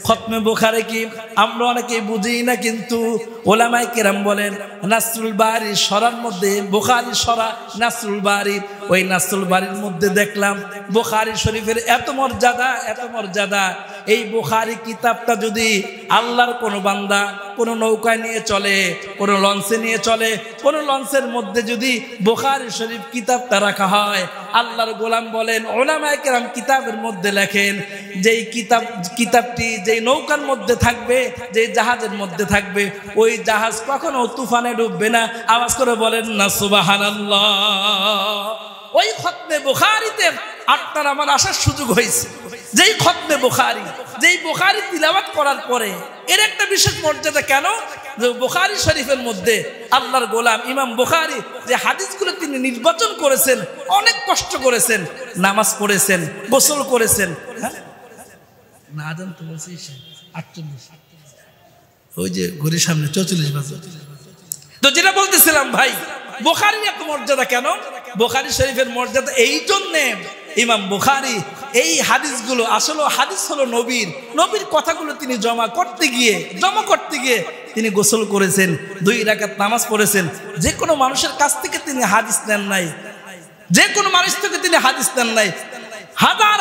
খতমে বুখারী কি আমরা অনেকেই বুঝি না, কিন্তু ওলামায়ে কেরাম বলেন নাসরুল বারী সরার মধ্যে বুখারী সরা নাসরুল বারী, ওই নাসরুল বারীর মধ্যে দেখলাম বুখারী শরীফের এত মর্যাদা। এই বুখারী কিতাবটা যদি আল্লাহর কোনো বান্দা কোনো নৌকায় নিয়ে চলে, কোনো লঞ্চে নিয়ে চলে, কোনো লঞ্চের মধ্যে যদি বুখারী শরীফ কিতাবটা রাখা হয়, আল্লাহর গোলাম বলেন উলামায়ে কেরাম কিতাবের মধ্যে লেখেন যেই কিতাবটি যেই নৌকার মধ্যে থাকবে, যেই জাহাজের মধ্যে থাকবে, ওই জাহাজ কখনো তুফানে ডুববে না। আওয়াজ করে বলেন না সুবহানাল্লাহ। ওই খতমে বুখারীতে আপনার আমার আসার সুযোগ হয়েছে। যেই খতমে বুখারী, যেই বুখারী তিলাওয়াত করার পরে এর একটা বিশেষ মর্যাদা। কেন? যে বুখারী শরীফের মধ্যে আল্লাহর গোলাম ইমাম বুখারী যে হাদিসগুলো তিনি নির্বাচন করেছেন, অনেক কষ্ট করেছেন, নামাজ পড়েছেন, গোসল করেছেন। না আজান তো বলছি 48, ওই যে ঘড়ির সামনে 44 বাজে। তো যেটা বলতেছিলাম ভাই, বুখারীর এত মর্যাদা কেন? বুখারী শরীফের মর্যাদা এই জন্যে ইমাম বুখারী এই হাদিসগুলো, আসলে হাদিস হলো নবীর কথাগুলো তিনি জমা করতে গিয়ে তিনি গোসল করেছেন, 2 রাকাত নামাজ পড়েছেন। যে কোনো মানুষের কাছ থেকে তিনি হাদিস নেন নাই,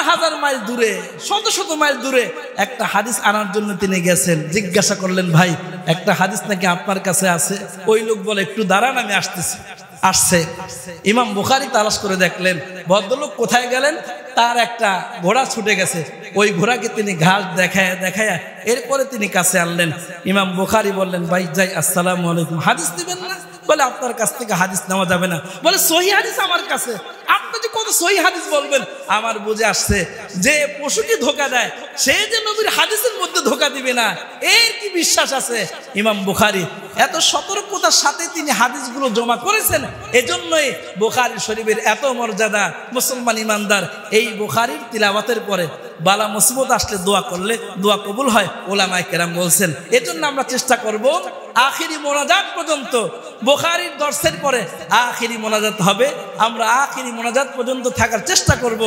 হাজার মাইল দূরে, শত মাইল দূরে একটা হাদিস আনার জন্য তিনি গেছেন। জিজ্ঞাসা করলেন, ভাই একটা হাদিস নাকি আপনার কাছে আছে? ওই লোক বলে একটু দাঁড়ান, আমি আসতেছি। আসছে, ইমাম বুখারী তালাশ করে দেখলেন ভদ্রলোক কোথায় গেলেন, তার একটা ঘোড়া ছুটে গেছে। ওই ঘোড়াকে তিনি ঘাস দেখায় এরপরে তিনি কাছে আনলেন। ইমাম বুখারী বললেন, ভাই যাই, আসসালামু আলাইকুম, হাদিস দিবেন না? বলে আপনার কাছ থেকে হাদিস নেওয়া যাবে না। বলে সহিহ হাদিস আমার কাছে, আপনি যে কত সহিহ হাদিস বলবেন। আমার বুঝে আসছে যে পশুকে ধোকা দেয় সে যে নবীর হাদিসের মধ্যে ধোকা দিবে না, এর কি বিশ্বাস আছে? ইমাম বুখারী এত সতর্কতার সাথে তিনি হাদিসগুলো জমা করেছেন। এজন্যই বুখারী শরীফের এত মর্যাদা। মুসলমান ইমানদার এই বুখারীর তিলাওয়াতের পরে বালা মুসিবত আসলে দোয়া করলে দোয়া কবুল হয়, ওলামায়ে কেরাম বলছেন। এজন্য আমরা চেষ্টা করব আখিরি মোনাজাত পর্যন্ত, বুখারীর দর্সের পরে আখিরি মোনাজাত হবে, আমরা আখিরি মোনাজাত পর্যন্ত থাকার চেষ্টা করব।